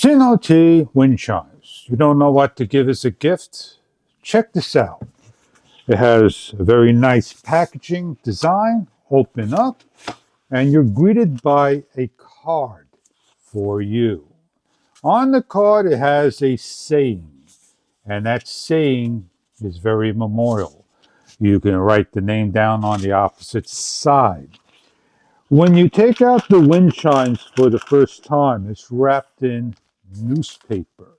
Sympathy wind chimes. You don't know what to give as a gift? Check this out. It has a very nice packaging design. Open up, and you're greeted by a card for you. On the card, it has a saying, and that saying is very memorial. You can write the name down on the opposite side. When you take out the wind chimes for the first time, it's wrapped in newspaper.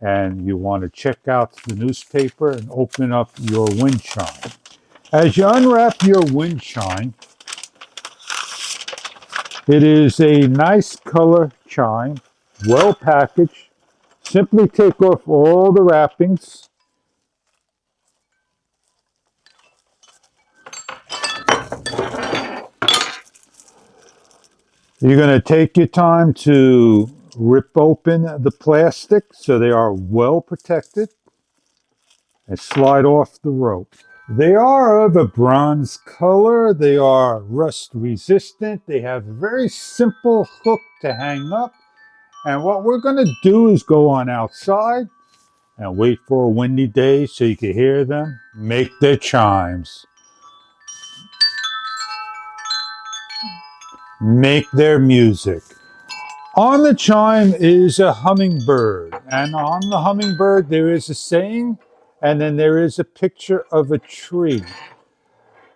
And you want to check out the newspaper and open up your wind chime. As you unwrap your wind chime, it is a nice color chime, well packaged. Simply take off all the wrappings. You're going to take your time to rip open the plastic so they are well protected and slide off the rope. They are of a bronze color. They are rust resistant. They have a very simple hook to hang up. And what we're going to do is go on outside and wait for a windy day so you can hear them make their chimes. Make their music. On the chime is a hummingbird, and on the hummingbird there is a saying, and then there is a picture of a tree.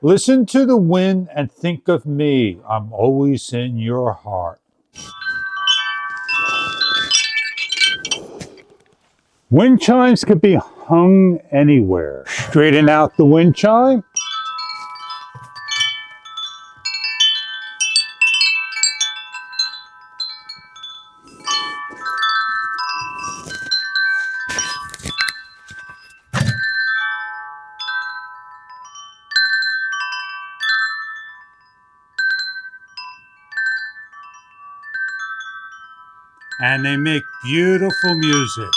Listen to the wind and think of me. I'm always in your heart. Wind chimes could be hung anywhere. Straighten out the wind chime. And they make beautiful music.